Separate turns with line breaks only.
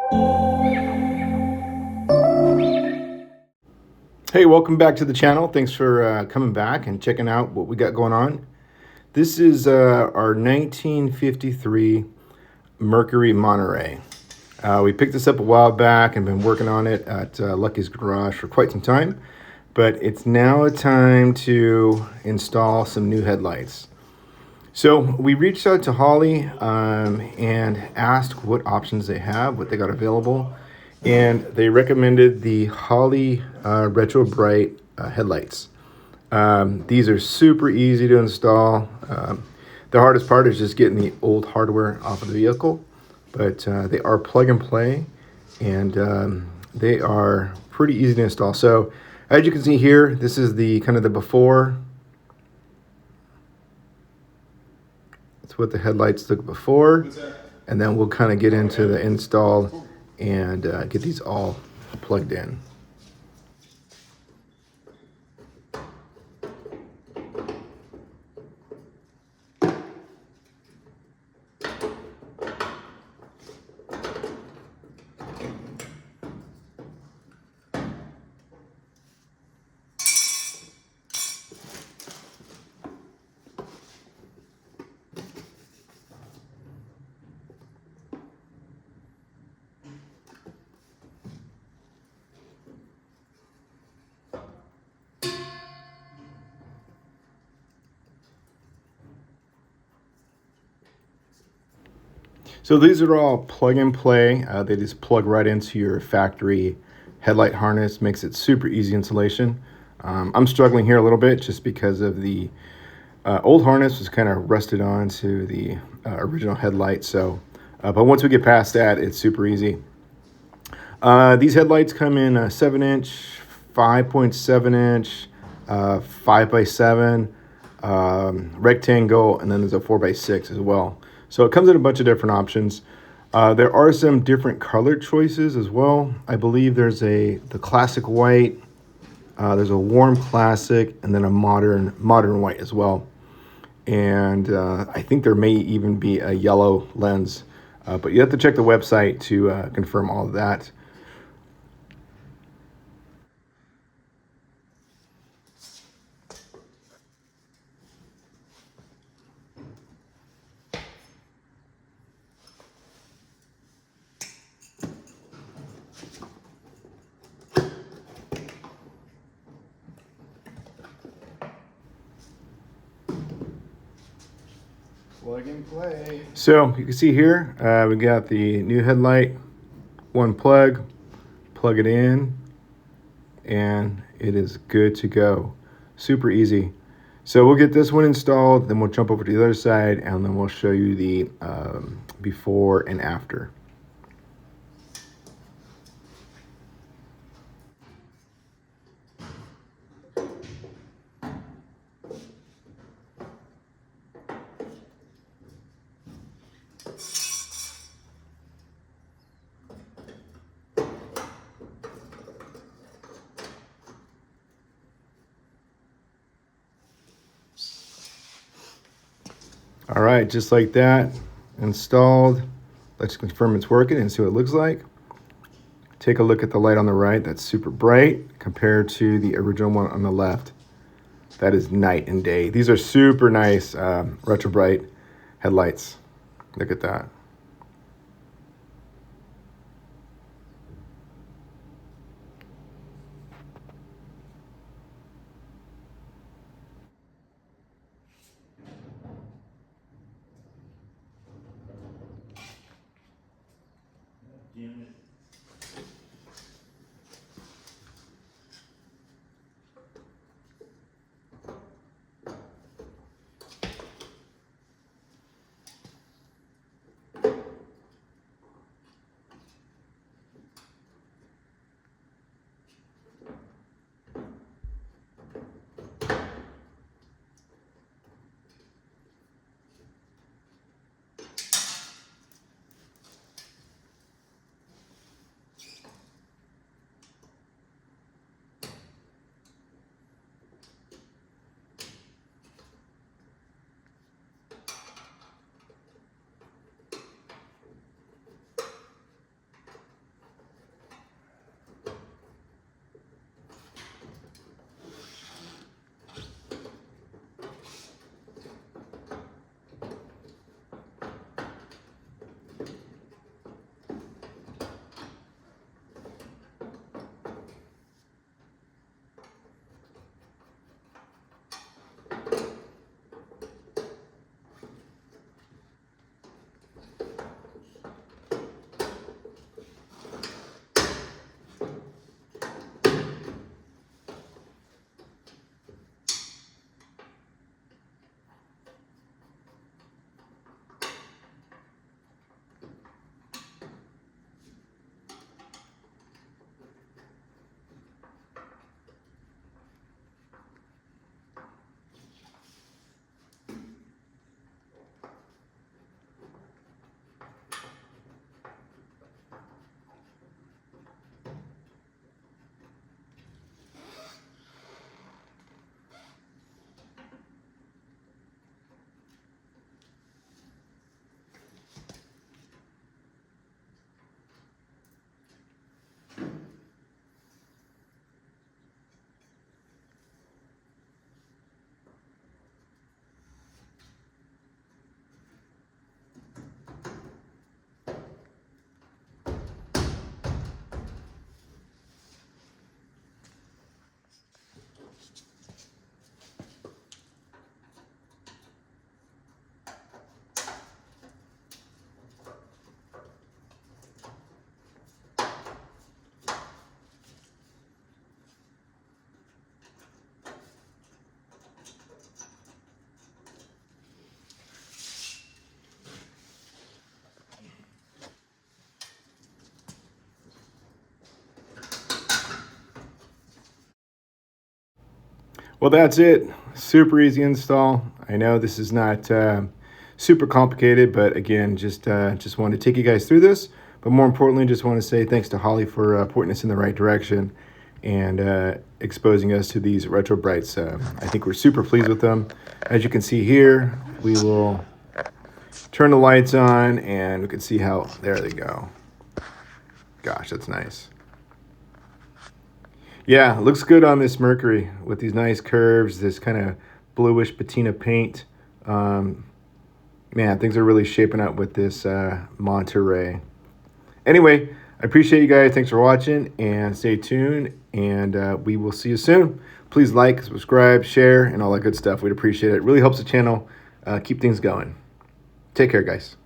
Hey, welcome back to the channel. Thanks for coming back and checking out what we got going on. This is our 1953 Mercury Monterey. We picked this up a while back and been working on it at Lucky's Garage for quite some time, but it's now time to install some new headlights. So we reached out to Holly and asked what options they have, what they got available, and they recommended the Holly Retrobright Headlights. These are super easy to install. The hardest part is just getting the old hardware off of the vehicle, but they are plug and play, and they are pretty easy to install. So as you can see here, this is the kind of the before. That's what the headlights look before, and then we'll kind of get into the install and get these all plugged in. So these are all plug and play. They just plug right into your factory headlight harness, makes it super easy installation. I'm struggling here a little bit just because of the old harness was kind of rusted onto the original headlight. So, but once we get past that, it's super easy. These headlights come in a 7-inch, 5.7-inch, 5x7, rectangle, and then there's a 4x6 as well. So it comes in a bunch of different options. There are some different color choices as well. I believe there's the classic white, there's a warm classic, and then a modern white as well. And I think there may even be a yellow lens, but you have to check the website to confirm all of that.
Plug and play.
So you can see here, we got the new headlight, one plug it in, and it is good to go. Super easy. So we'll get this one installed, then we'll jump over to the other side, and then we'll show you the before and after. All right, just like that, installed. Let's confirm it's working and see what it looks like. Take a look at the light on the right. That's super bright compared to the original one on the left. That is night and day. These are super nice Retrobright headlights. Look at that. Well, that's it. Super easy install. I know this is not super complicated, but again, just wanted to take you guys through this. But more importantly, just want to say thanks to Holly for pointing us in the right direction and exposing us to these Retrobrights. I think we're super pleased with them. As you can see here, we will turn the lights on and we can see how, there they go. Gosh, that's nice. Yeah, it looks good on this Mercury with these nice curves, this kind of bluish patina paint. Man, things are really shaping up with this Monterey. Anyway, I appreciate you guys. Thanks for watching and stay tuned. And we will see you soon. Please like, subscribe, share, and all that good stuff. We'd appreciate it. It really helps the channel keep things going. Take care, guys.